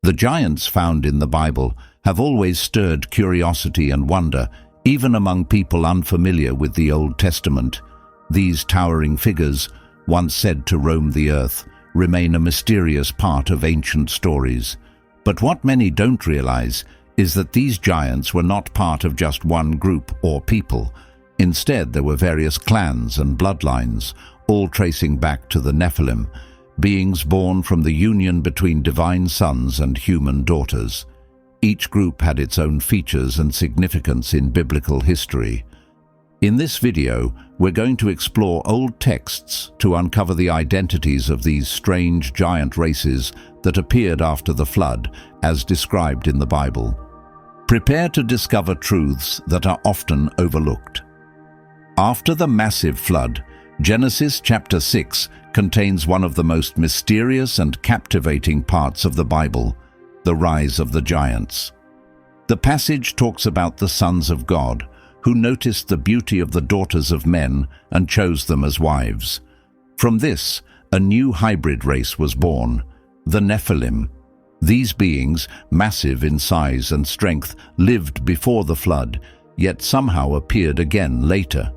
The giants found in the Bible have always stirred curiosity and wonder, even among people unfamiliar with the Old Testament. These towering figures, once said to roam the earth, remain a mysterious part of ancient stories. But what many don't realize is that these giants were not part of just one group or people. Instead, there were various clans and bloodlines, all tracing back to the Nephilim, beings born from the union between divine sons and human daughters. Each group had its own features and significance in biblical history. In this video, we're going to explore old texts to uncover the identities of these strange giant races that appeared after the flood, as described in the Bible. Prepare to discover truths that are often overlooked. After the massive flood, Genesis chapter 6 contains one of the most mysterious and captivating parts of the Bible, the rise of the giants. The passage talks about the sons of God, who noticed the beauty of the daughters of men and chose them as wives. From this, a new hybrid race was born, the Nephilim. These beings, massive in size and strength, lived before the flood, yet somehow appeared again later.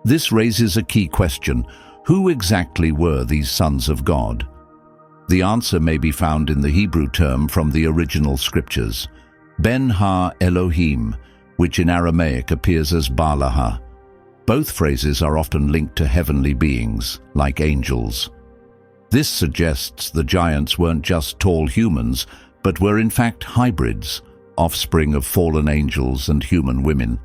This raises a key question: who exactly were these sons of God? The answer may be found in the Hebrew term from the original scriptures, Ben-ha-Elohim, which in Aramaic appears as Balaha. Both phrases are often linked to heavenly beings, like angels. This suggests the giants weren't just tall humans, but were in fact hybrids, offspring of fallen angels and human women.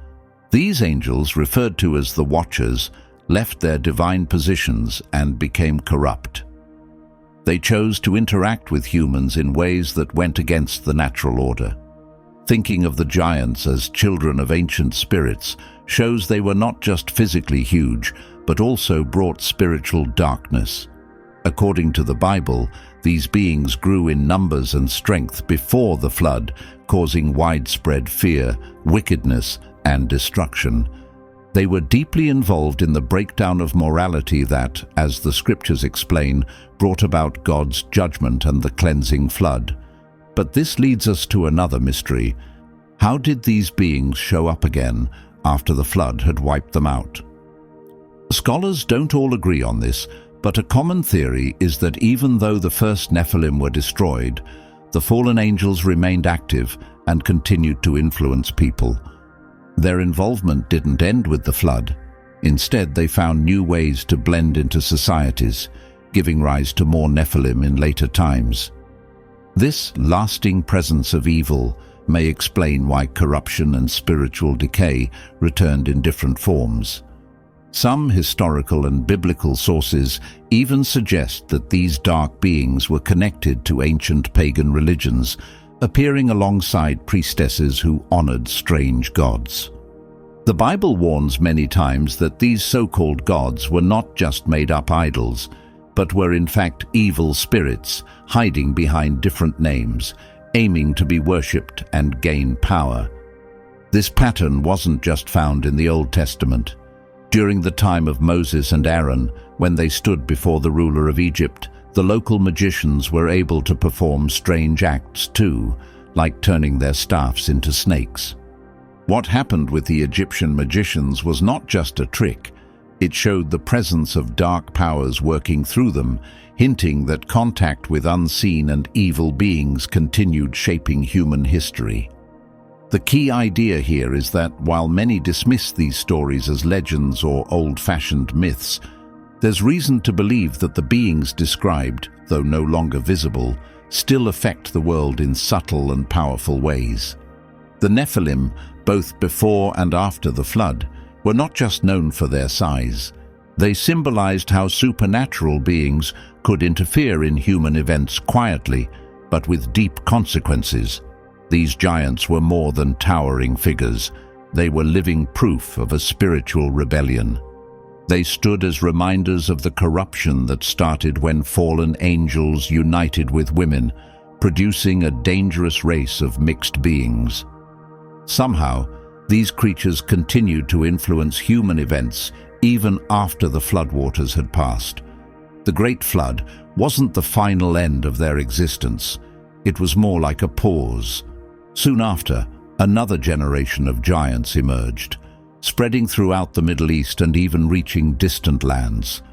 These angels, referred to as the Watchers, left their divine positions and became corrupt. They chose to interact with humans in ways that went against the natural order. Thinking of the giants as children of ancient spirits shows they were not just physically huge, but also brought spiritual darkness. According to the Bible, these beings grew in numbers and strength before the flood, causing widespread fear, wickedness, and destruction. They were deeply involved in the breakdown of morality that, as the scriptures explain, brought about God's judgment and the cleansing flood. But this leads us to another mystery. How did these beings show up again after the flood had wiped them out? Scholars don't all agree on this, but a common theory is that even though the first Nephilim were destroyed, the fallen angels remained active and continued to influence people. Their involvement didn't end with the flood. Instead, they found new ways to blend into societies, giving rise to more Nephilim in later times. This lasting presence of evil may explain why corruption and spiritual decay returned in different forms. Some historical and biblical sources even suggest that these dark beings were connected to ancient pagan religions, appearing alongside priestesses who honored strange gods. The Bible warns many times that these so-called gods were not just made-up idols, but were in fact evil spirits hiding behind different names, aiming to be worshipped and gain power. This pattern wasn't just found in the Old Testament. During the time of Moses and Aaron, when they stood before the ruler of Egypt, the local magicians were able to perform strange acts too, like turning their staffs into snakes. What happened with the Egyptian magicians was not just a trick. It showed the presence of dark powers working through them, hinting that contact with unseen and evil beings continued shaping human history. The key idea here is that while many dismiss these stories as legends or old-fashioned myths, there's reason to believe that the beings described, though no longer visible, still affect the world in subtle and powerful ways. The Nephilim, both before and after the flood, were not just known for their size. They symbolized how supernatural beings could interfere in human events quietly, but with deep consequences. These giants were more than towering figures. They were living proof of a spiritual rebellion. They stood as reminders of the corruption that started when fallen angels united with women, producing a dangerous race of mixed beings. Somehow, these creatures continued to influence human events even after the floodwaters had passed. The Great Flood wasn't the final end of their existence. It was more like a pause. Soon after, another generation of giants emerged, spreading throughout the Middle East and even reaching distant lands.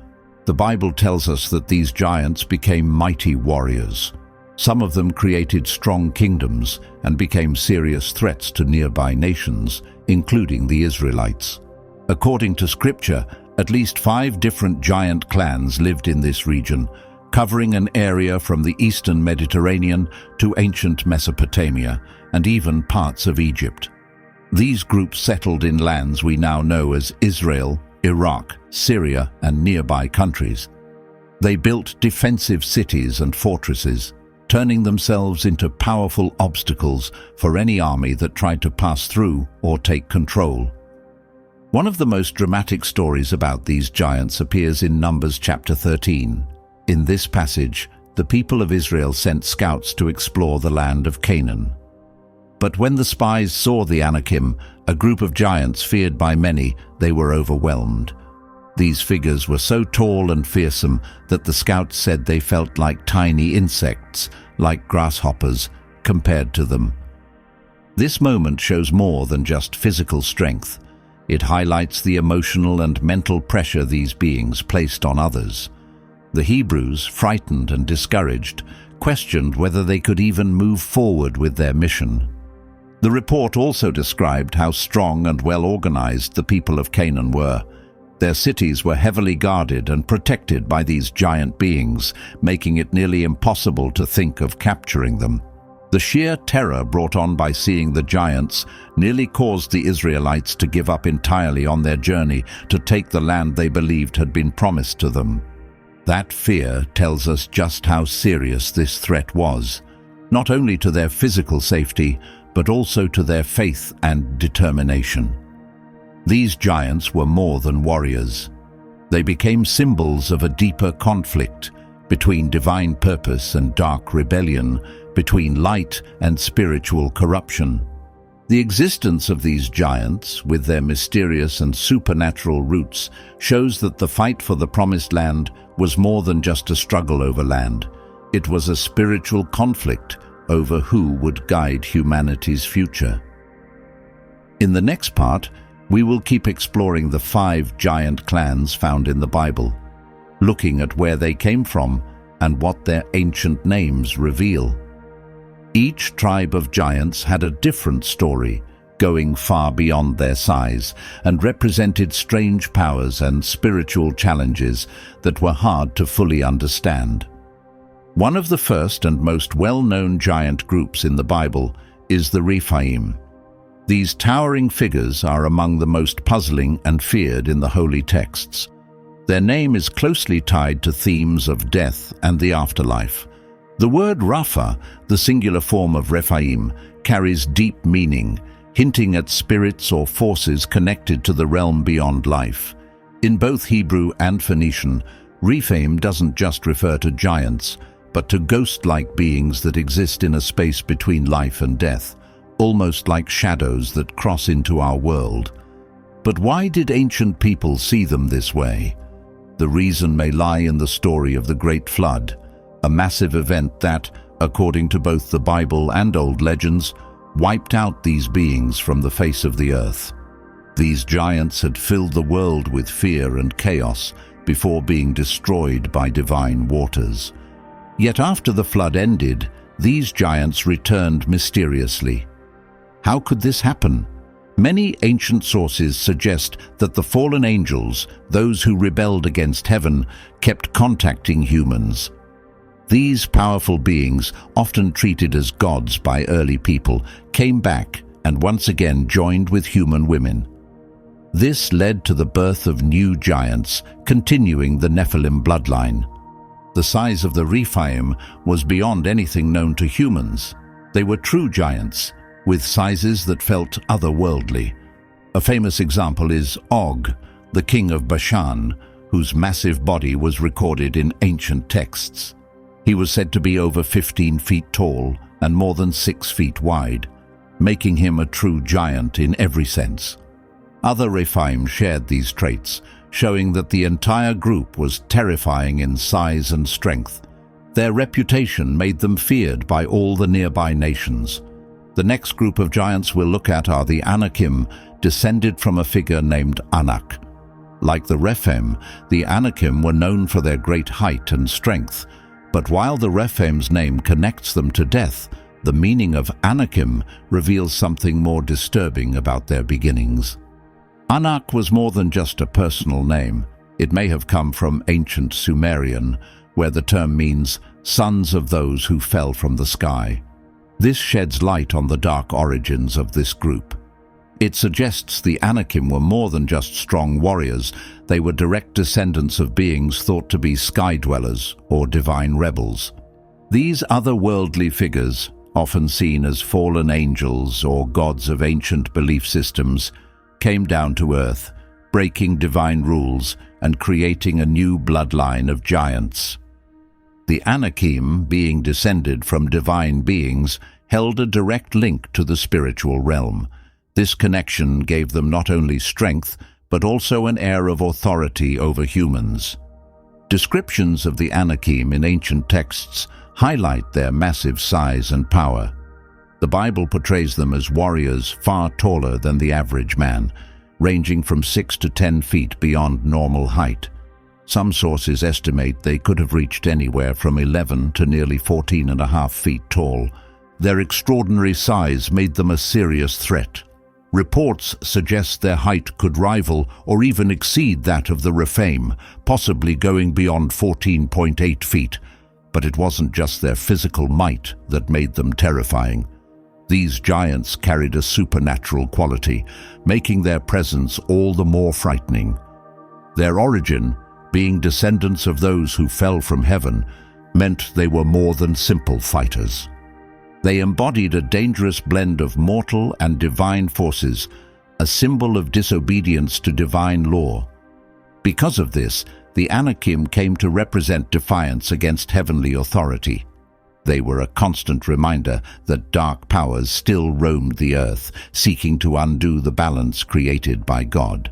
The Bible tells us that these giants became mighty warriors. Some of them created strong kingdoms and became serious threats to nearby nations, including the Israelites. According to Scripture, at least 5 different giant clans lived in this region, covering an area from the eastern Mediterranean to ancient Mesopotamia and even parts of Egypt. These groups settled in lands we now know as Israel, Iraq, Syria, and nearby countries. They built defensive cities and fortresses, turning themselves into powerful obstacles for any army that tried to pass through or take control. One of the most dramatic stories about these giants appears in Numbers chapter 13. In this passage, the people of Israel sent scouts to explore the land of Canaan. But when the spies saw the Anakim, a group of giants feared by many, they were overwhelmed. These figures were so tall and fearsome that the scouts said they felt like tiny insects, like grasshoppers, compared to them. This moment shows more than just physical strength. It highlights the emotional and mental pressure these beings placed on others. The Hebrews, frightened and discouraged, questioned whether they could even move forward with their mission. The report also described how strong and well-organized the people of Canaan were. Their cities were heavily guarded and protected by these giant beings, making it nearly impossible to think of capturing them. The sheer terror brought on by seeing the giants nearly caused the Israelites to give up entirely on their journey to take the land they believed had been promised to them. That fear tells us just how serious this threat was, not only to their physical safety, but also to their faith and determination. These giants were more than warriors. They became symbols of a deeper conflict between divine purpose and dark rebellion, between light and spiritual corruption. The existence of these giants, with their mysterious and supernatural roots, shows that the fight for the Promised Land was more than just a struggle over land. It was a spiritual conflict over who would guide humanity's future. In the next part, we will keep exploring the 5 giant clans found in the Bible, looking at where they came from and what their ancient names reveal. Each tribe of giants had a different story, going far beyond their size, and represented strange powers and spiritual challenges that were hard to fully understand. One of the first and most well-known giant groups in the Bible is the Rephaim. These towering figures are among the most puzzling and feared in the holy texts. Their name is closely tied to themes of death and the afterlife. The word Rapha, the singular form of Rephaim, carries deep meaning, hinting at spirits or forces connected to the realm beyond life. In both Hebrew and Phoenician, Rephaim doesn't just refer to giants, but to ghost-like beings that exist in a space between life and death, almost like shadows that cross into our world. But why did ancient people see them this way? The reason may lie in the story of the Great Flood, a massive event that, according to both the Bible and old legends, wiped out these beings from the face of the earth. These giants had filled the world with fear and chaos before being destroyed by divine waters. Yet after the flood ended, these giants returned mysteriously. How could this happen? Many ancient sources suggest that the fallen angels, those who rebelled against heaven, kept contacting humans. These powerful beings, often treated as gods by early people, came back and once again joined with human women. This led to the birth of new giants, continuing the Nephilim bloodline. The size of the Rephaim was beyond anything known to humans. They were true giants, with sizes that felt otherworldly. A famous example is Og, the king of Bashan, whose massive body was recorded in ancient texts. He was said to be over 15 feet tall and more than 6 feet wide, making him a true giant in every sense. Other Rephaim shared these traits, showing that the entire group was terrifying in size and strength. Their reputation made them feared by all the nearby nations. The next group of giants we'll look at are the Anakim, descended from a figure named Anak. Like the Rephaim, the Anakim were known for their great height and strength, but while the Rephaim's name connects them to death, the meaning of Anakim reveals something more disturbing about their beginnings. Anak was more than just a personal name. It may have come from ancient Sumerian, where the term means sons of those who fell from the sky. This sheds light on the dark origins of this group. It suggests the Anakim were more than just strong warriors. They were direct descendants of beings thought to be sky-dwellers or divine rebels. These otherworldly figures, often seen as fallen angels or gods of ancient belief systems, came down to earth, breaking divine rules and creating a new bloodline of giants. The Anakim, being descended from divine beings, held a direct link to the spiritual realm. This connection gave them not only strength, but also an air of authority over humans. Descriptions of the Anakim in ancient texts highlight their massive size and power. The Bible portrays them as warriors far taller than the average man, ranging from 6 to 10 feet beyond normal height. Some sources estimate they could have reached anywhere from 11 to nearly 14.5 feet tall. Their extraordinary size made them a serious threat. Reports suggest their height could rival or even exceed that of the Rephaim, possibly going beyond 14.8 feet. But it wasn't just their physical might that made them terrifying. These giants carried a supernatural quality, making their presence all the more frightening. Their origin, being descendants of those who fell from heaven, meant they were more than simple fighters. They embodied a dangerous blend of mortal and divine forces, a symbol of disobedience to divine law. Because of this, the Anakim came to represent defiance against heavenly authority. They were a constant reminder that dark powers still roamed the earth, seeking to undo the balance created by God.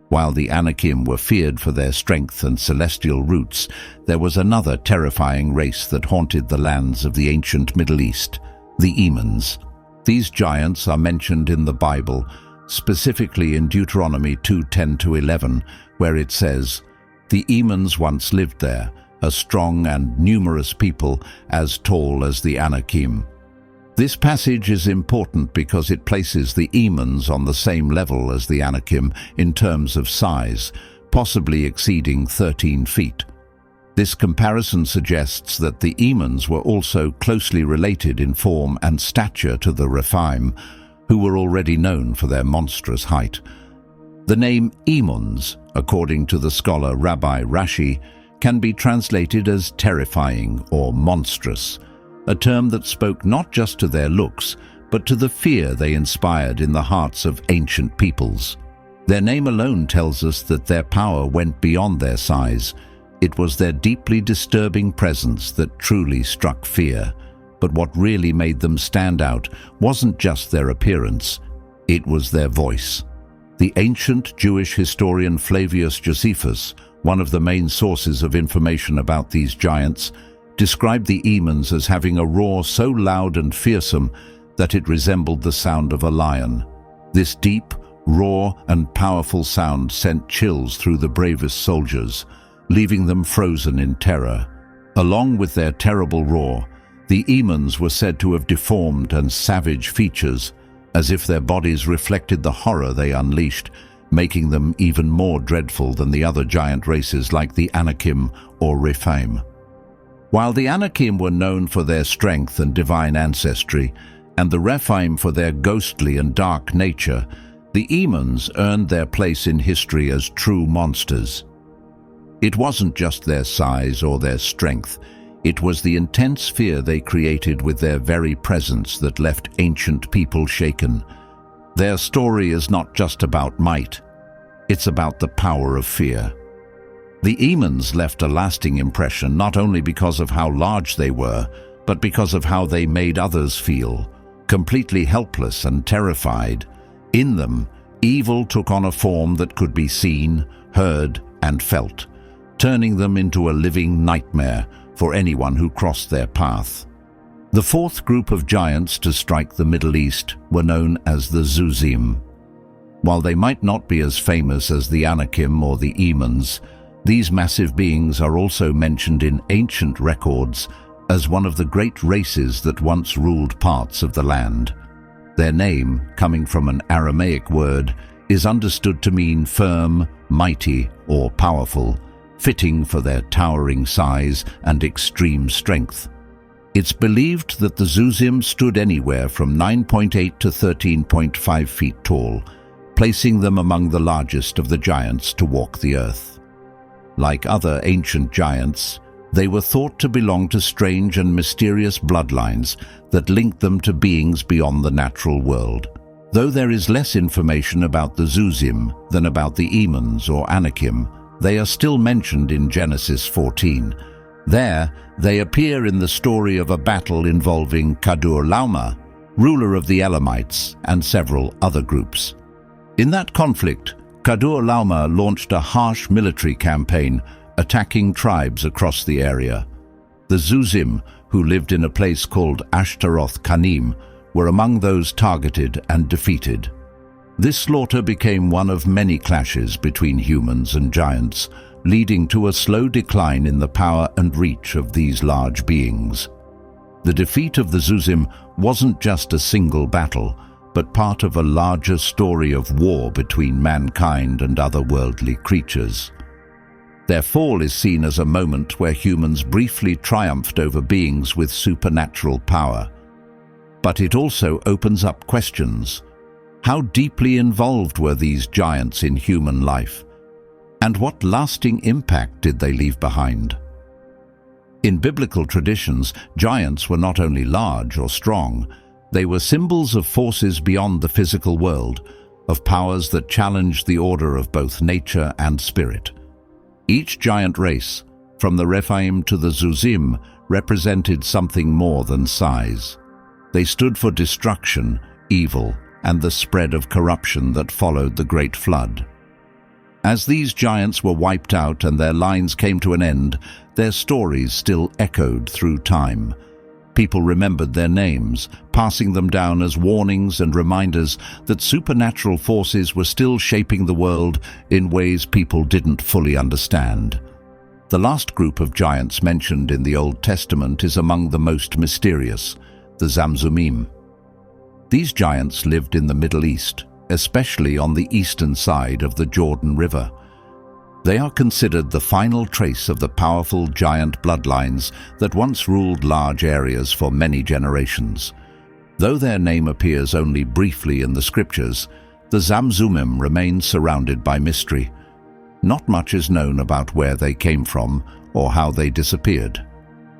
While the Anakim were feared for their strength and celestial roots, there was another terrifying race that haunted the lands of the ancient Middle East, the Emons. These giants are mentioned in the Bible, specifically in Deuteronomy 2:10-11, where it says, "The Emons once lived there, a strong and numerous people, as tall as the Anakim." This passage is important because it places the Emons on the same level as the Anakim in terms of size, possibly exceeding 13 feet. This comparison suggests that the Emons were also closely related in form and stature to the Rephaim, who were already known for their monstrous height. The name Emons, according to the scholar Rabbi Rashi, can be translated as terrifying or monstrous, a term that spoke not just to their looks, but to the fear they inspired in the hearts of ancient peoples. Their name alone tells us that their power went beyond their size. It was their deeply disturbing presence that truly struck fear. But what really made them stand out wasn't just their appearance, it was their voice. The ancient Jewish historian Flavius Josephus, one of the main sources of information about these giants, described the Emons as having a roar so loud and fearsome that it resembled the sound of a lion. This deep, raw, and powerful sound sent chills through the bravest soldiers, leaving them frozen in terror. Along with their terrible roar, the Emons were said to have deformed and savage features, as if their bodies reflected the horror they unleashed, making them even more dreadful than the other giant races like the Anakim or Rephaim. While the Anakim were known for their strength and divine ancestry, and the Rephaim for their ghostly and dark nature, the Emons earned their place in history as true monsters. It wasn't just their size or their strength, it was the intense fear they created with their very presence that left ancient people shaken. Their story is not just about might, it's about the power of fear. The Emons left a lasting impression not only because of how large they were, but because of how they made others feel, completely helpless and terrified. In them, evil took on a form that could be seen, heard, and felt, turning them into a living nightmare, for anyone who crossed their path. The fourth group of giants to strike the Middle East were known as the Zuzim. While they might not be as famous as the Anakim or the Emons, these massive beings are also mentioned in ancient records as one of the great races that once ruled parts of the land. Their name, coming from an Aramaic word, is understood to mean firm, mighty, or powerful, fitting for their towering size and extreme strength. It's believed that the Zuzim stood anywhere from 9.8 to 13.5 feet tall, placing them among the largest of the giants to walk the earth. Like other ancient giants, they were thought to belong to strange and mysterious bloodlines that linked them to beings beyond the natural world. Though there is less information about the Zuzim than about the Emons or Anakim, they are still mentioned in Genesis 14. There, they appear in the story of a battle involving Kadurlauma, ruler of the Elamites, and several other groups. In that conflict, Kadurlauma launched a harsh military campaign, attacking tribes across the area. The Zuzim, who lived in a place called Ashtaroth Kanim, were among those targeted and defeated. This slaughter became one of many clashes between humans and giants, leading to a slow decline in the power and reach of these large beings. The defeat of the Zuzim wasn't just a single battle, but part of a larger story of war between mankind and otherworldly creatures. Their fall is seen as a moment where humans briefly triumphed over beings with supernatural power. But it also opens up questions. How deeply involved were these giants in human life? And what lasting impact did they leave behind? In biblical traditions, giants were not only large or strong, they were symbols of forces beyond the physical world, of powers that challenged the order of both nature and spirit. Each giant race, from the Rephaim to the Zuzim, represented something more than size. They stood for destruction, evil, and the spread of corruption that followed the Great Flood. As these giants were wiped out and their lines came to an end, their stories still echoed through time. People remembered their names, passing them down as warnings and reminders that supernatural forces were still shaping the world in ways people didn't fully understand. The last group of giants mentioned in the Old Testament is among the most mysterious, the Zamzummim. These giants lived in the Middle East, especially on the eastern side of the Jordan River. They are considered the final trace of the powerful giant bloodlines that once ruled large areas for many generations. Though their name appears only briefly in the scriptures, the Zamzummim remain surrounded by mystery. Not much is known about where they came from or how they disappeared.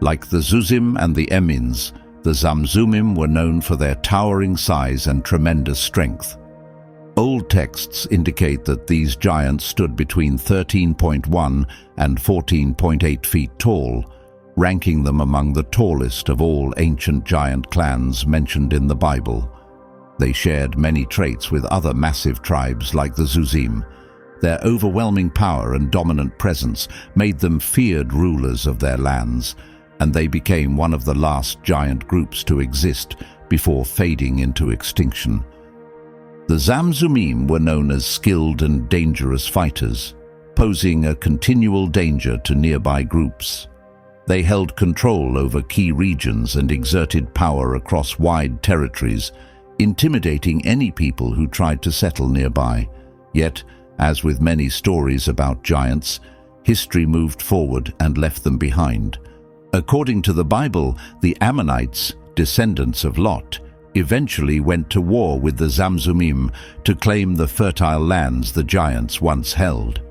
Like the Zuzim and the Emins, the Zamzummim were known for their towering size and tremendous strength. Old texts indicate that these giants stood between 13.1 and 14.8 feet tall, ranking them among the tallest of all ancient giant clans mentioned in the Bible. They shared many traits with other massive tribes like the Zuzim. Their overwhelming power and dominant presence made them feared rulers of their lands, and they became one of the last giant groups to exist before fading into extinction. The Zamzummim were known as skilled and dangerous fighters, posing a continual danger to nearby groups. They held control over key regions and exerted power across wide territories, intimidating any people who tried to settle nearby. Yet, as with many stories about giants, history moved forward and left them behind. According to the Bible, the Ammonites, descendants of Lot, eventually went to war with the Zamzummim to claim the fertile lands the giants once held.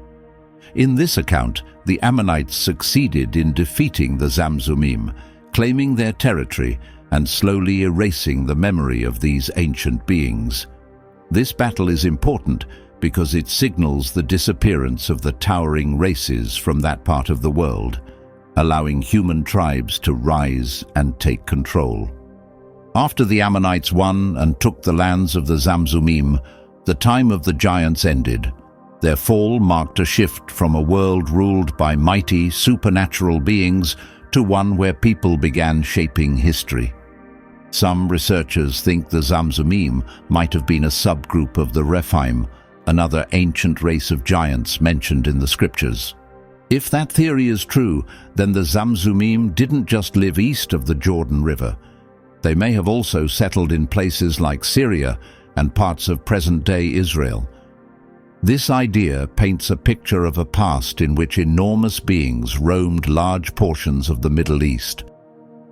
In this account, the Ammonites succeeded in defeating the Zamzummim, claiming their territory and slowly erasing the memory of these ancient beings. This battle is important because it signals the disappearance of the towering races from that part of the world, allowing human tribes to rise and take control. After the Ammonites won and took the lands of the Zamzummim, the time of the giants ended. Their fall marked a shift from a world ruled by mighty, supernatural beings to one where people began shaping history. Some researchers think the Zamzumim might have been a subgroup of the Rephaim, another ancient race of giants mentioned in the scriptures. If that theory is true, then the Zamzumim didn't just live east of the Jordan River. They may have also settled in places like Syria and parts of present-day Israel. This idea paints a picture of a past in which enormous beings roamed large portions of the Middle East.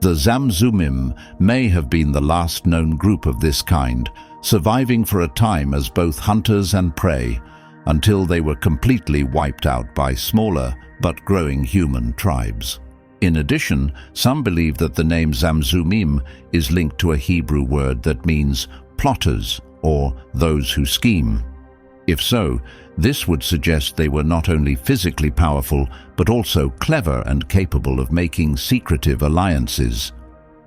The Zamzumim may have been the last known group of this kind, surviving for a time as both hunters and prey, until they were completely wiped out by smaller but growing human tribes. In addition, some believe that the name Zamzumim is linked to a Hebrew word that means plotters or those who scheme. If so, this would suggest they were not only physically powerful, but also clever and capable of making secretive alliances.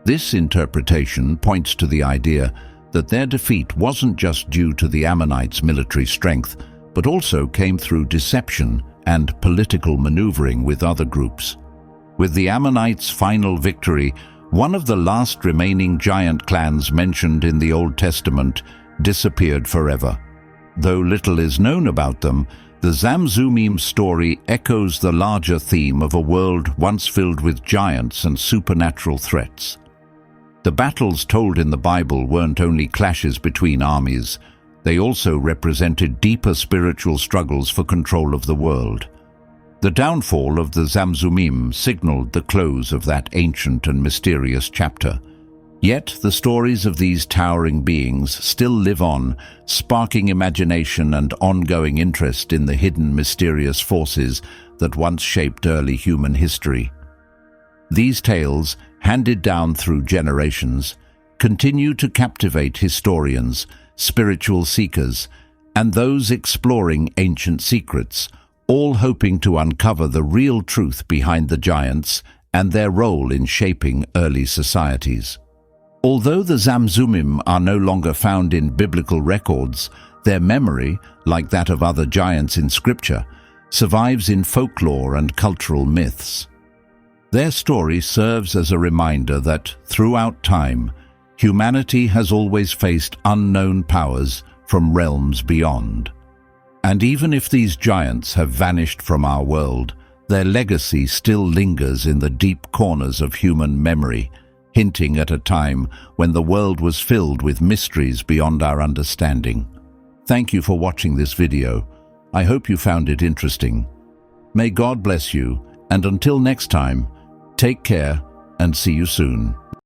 This interpretation points to the idea that their defeat wasn't just due to the Ammonites' military strength, but also came through deception and political maneuvering with other groups. With the Ammonites' final victory, one of the last remaining giant clans mentioned in the Old Testament disappeared forever. Though little is known about them, the Zamzumim story echoes the larger theme of a world once filled with giants and supernatural threats. The battles told in the Bible weren't only clashes between armies, they also represented deeper spiritual struggles for control of the world. The downfall of the Zamzumim signaled the close of that ancient and mysterious chapter. Yet the stories of these towering beings still live on, sparking imagination and ongoing interest in the hidden mysterious forces that once shaped early human history. These tales, handed down through generations, continue to captivate historians, spiritual seekers, and those exploring ancient secrets, all hoping to uncover the real truth behind the giants and their role in shaping early societies. Although the Zamzumim are no longer found in biblical records, their memory, like that of other giants in scripture, survives in folklore and cultural myths. Their story serves as a reminder that, throughout time, humanity has always faced unknown powers from realms beyond. And even if these giants have vanished from our world, their legacy still lingers in the deep corners of human memory, hinting at a time when the world was filled with mysteries beyond our understanding. Thank you for watching this video. I hope you found it interesting. May God bless you, and until next time, take care and see you soon.